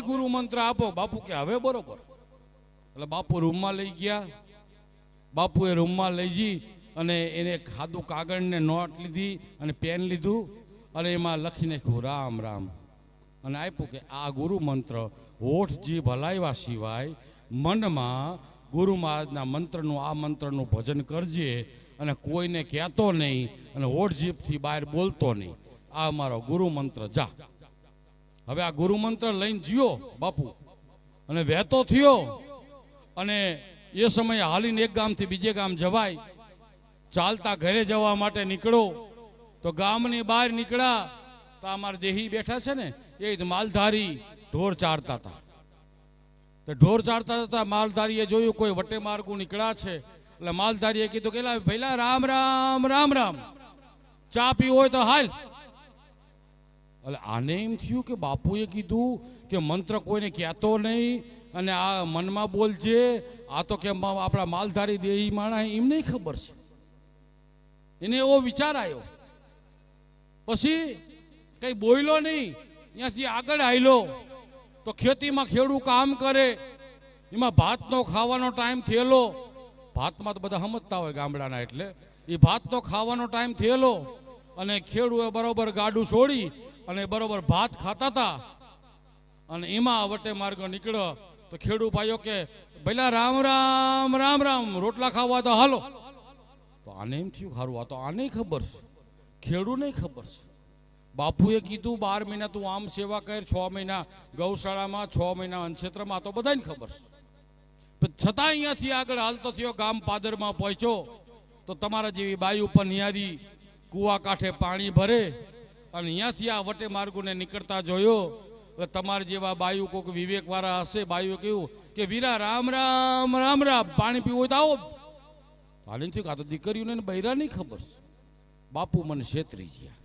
ગુરુ મંત્ર આપો. બાપુ કે હવે બરોબર. એટલે બાપુ રૂમમાં લઈ ગયા. બાપુએ રૂમમાં લઈ જઈ અને એને ખાધું, કાગળને નોટ લીધી અને પેન લીધું અને એમાં લખી નાખ્યું રામ રામ અને આપ્યું કે આ ગુરુ મંત્ર હોઠ જીભ હલાવ્યા સિવાય મનમાં ગુરુ મહારાજના મંત્રનું, આ મંત્રનું ભજન કરજે અને કોઈને કહેતો નહીં અને હોઠ જીભથી બહાર બોલતો નહીં. આ અમારો ગુરુ મંત્ર, જા. હવે આ ગુરુ મંત્ર લઈને જીયો બાપુ અને વહેતો થયો. અને એ સમયે હાલીને એક ગામથી બીજે ગામ જવાય. ચાલતા ઘરે જવા માટે નીકળો તો ગામની બહાર નીકળ્યા તો અમારા દેહી બેઠા છે ને, એ માલધારી ઢોર ચારતા હતા. તો ઢોર ચારતા હતા માલધારીએ જોયું કોઈ વટે માર્ગું નીકળ્યા છે. એટલે માલધારીએ કીધું કે ભઈલા રામ રામ રામ રામ, ચા પીવો હોય તો હાલ. એટલે આને એમ થયું કે બાપુએ કીધું કે મંત્ર કોઈને કહેતો નહીં અને આ મનમાં બોલજે. આ તો કે આપણા માલધારી દેહી માણા એમ નહીં ખબર છે. એને એવો વિચાર આવ્યો. પછી કઈ બોલ્યો નહીં, ત્યાંથી આગળ આવેલો. તો ખેતીમાં ખેડૂત કામ કરે, એમાં ભાતનો ખાવાનો ટાઈમ થયેલો. ભાતમાં તો બધા સમજતા હોય ગામડાના, એટલે એ ભાતનો ખાવાનો ટાઈમ થયેલો અને ખેડૂએ બરોબર ગાડું છોડી અને બરોબર ભાત ખાતા હતા. અને એમાં વટે માર્ગ નીકળ્યો તો ખેડૂત ભાઈઓ કે ભઈલા રામ રામ રામ રામ, રોટલા ખાવા તો હાલો. તો આને એમ થયું ખારું, આ તો આને ખબર છે, ખેડૂને ખબર છે. બાપુએ કીધું 12 મહિના તું આમ સેવા કર, 6 મહિના ગૌશાળામાં, 6 મહિના અનક્ષેત્રમાં, તો બધાને ખબર છે. છતાં અહીંયાથી આગળ હાલતો થયો, ગામ પાદરમાં પહોંચ્યો તો તમારા જેવી બાઈ ઉપર નિયારી કુવા કાંઠે પાણી ભરે અને અહીંયાથી આ વટે માર્ગોને નીકળતા જોયો. એટલે તમારા જેવા બાયુ કોઈક વિવેક વાળા હશે, બાયુએ કહ્યું કે વીરા રામ રામ રામ રામ, પાણી પીવું હોય તો આવો. હાલે થયું કે આ તો દીકરીઓને બૈરા નહીં ખબર છે. બાપુ મને છેતરી ગયા,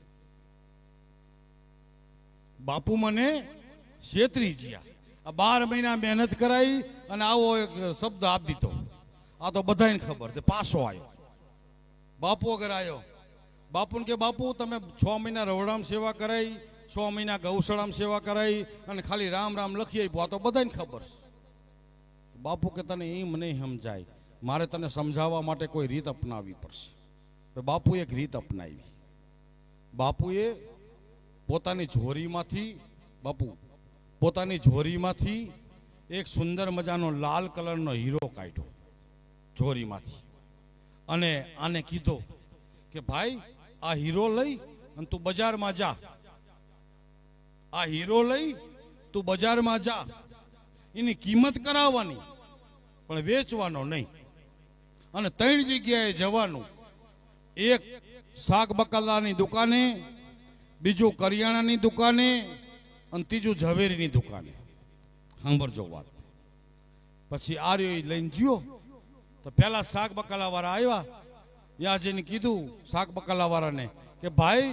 બાપુ મને છેતરી ગયા. આ 12 મહિના મહેનત કરાઈ અને આવો એક શબ્દ આપી દીધો. આ તો બધાને ખબર છે. પાછો આવ્યો, બાપુ વગર આવ્યો. બાપુને કે બાપુ તમે 6 મહિના રવડામાં સેવા કરાઈ, 6 મહિના ગૌશાળામાં સેવા કરાઈ અને ખાલી રામ રામ લખી આપ્યું, આ તો બધાને ખબર છે. બાપુ કે તને એમ નહીં સમજાય, મારે તને સમજાવવા માટે કોઈ રીત અપનાવવી પડશે. બાપુએ એક રીત અપનાવી. બાપુએ પોતાની ઝોરીમાંથી એક સુંદર મજાનો લાલ કલરનો હીરો કાઢ્યો ઝોરીમાંથી અને આને કીધો કે ભાઈ આ હીરો લઈ અને તું બજારમાં જા. આ હીરો લઈ તું બજારમાં જા, એની કિંમત કરાવવાની પણ વેચવાનો નહીં. અને 3 જગ્યાએ જવાનું, એક શાક બકાલાની દુકાને, બીજું કરિયાણાની દુકાને અને ત્રીજું ઝવેરીની દુકાને. સાંભળજો વાત. પછી આર્યો લઈને જ્યો તો પેલા શાક બકાલા વાળા આવ્યા. ત્યાં જઈને કીધું શાક બકાલા વાળાને કે ભાઈ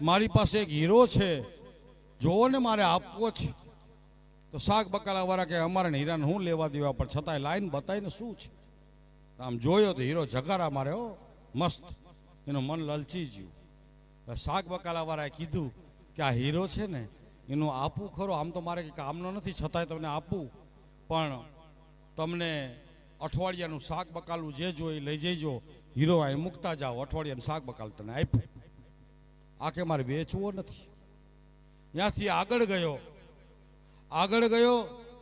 મારી પાસે એક હીરો છે, જોવો ને મારે આપવો છે. તો શાક બકાલા વાળા કે અમારે હીરાને હું લેવા દેવા, પણ છતાંય લાઈન બતાવીને શું છે. આમ જોયો તો હીરો જગારા મારે, હો મસ્ત, એનું મન લલચી ગયું. શાક બકાલા વાળાએ કીધું કે આ હીરો છે ને એનું આપવું ખરો, આમ તો મારે કામનો નથી, છતાંય તમને આપવું, પણ તમને અઠવાડિયાનું શાક બકાલું જે જોઈ લઈ જઈજો, હીરો અહીં મૂકતા જાઓ, અઠવાડિયાનું શાક બકાલ તને આપ્યું. આ કે મારે વેચવો નથી. ત્યાંથી આગળ ગયો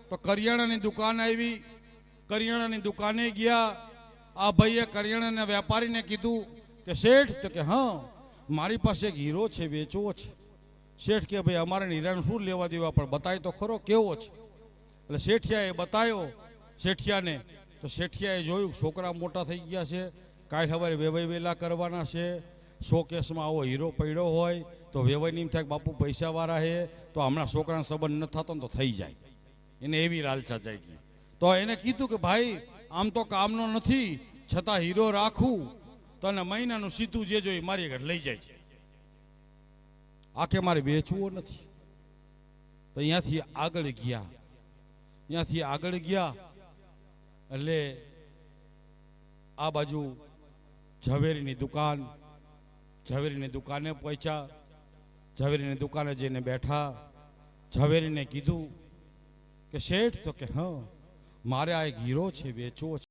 તો કરિયાણાની દુકાન આવી. કરિયાણાની દુકાને ગયા. આ ભાઈએ કરિયાણાના વેપારીને કીધું કે શેઠ, તો કે હા મારી પાસે એક હીરો છે, વેચવો છે. શેઠ કે ભાઈ અમારે હીરાનું શું લેવા દેવા, પણ બતાય તો ખરો કેવો છે. એટલે શેઠિયાએ બતાવ્યો શેઠિયાને. તો શેઠિયાએ જોયું છોકરા મોટા થઈ ગયા છે, કાંઈ સવારે વેવાઈ વેલા કરવાના છે. શોકેસમાં આવો હીરો પડ્યો હોય તો વેવાઈ એમ થાય બાપુ પૈસાવાળા છે, તો હમણાં છોકરાનો સંબંધ ન થતો ને તો થઈ જાય. એને એવી લાલચા જાય ગઈ. તો એને કીધું કે ભાઈ આમ તો કામનો નથી, છતાં હીરો રાખું તો અને મહિનાનું સીધું જે જોઈ મારી આગળ લઈ જાય છે. આખે મારે વેચવો નથી. તો અહીંયાથી આગળ ગયા એટલે આ બાજુ ઝવેરીની દુકાને પહોંચ્યા. ઝવેરીની દુકાને જઈને બેઠા. ઝવેરીને કીધું કે શેઠ? તો કે હા, મારે આ એક હીરો છે, વેચવો છે.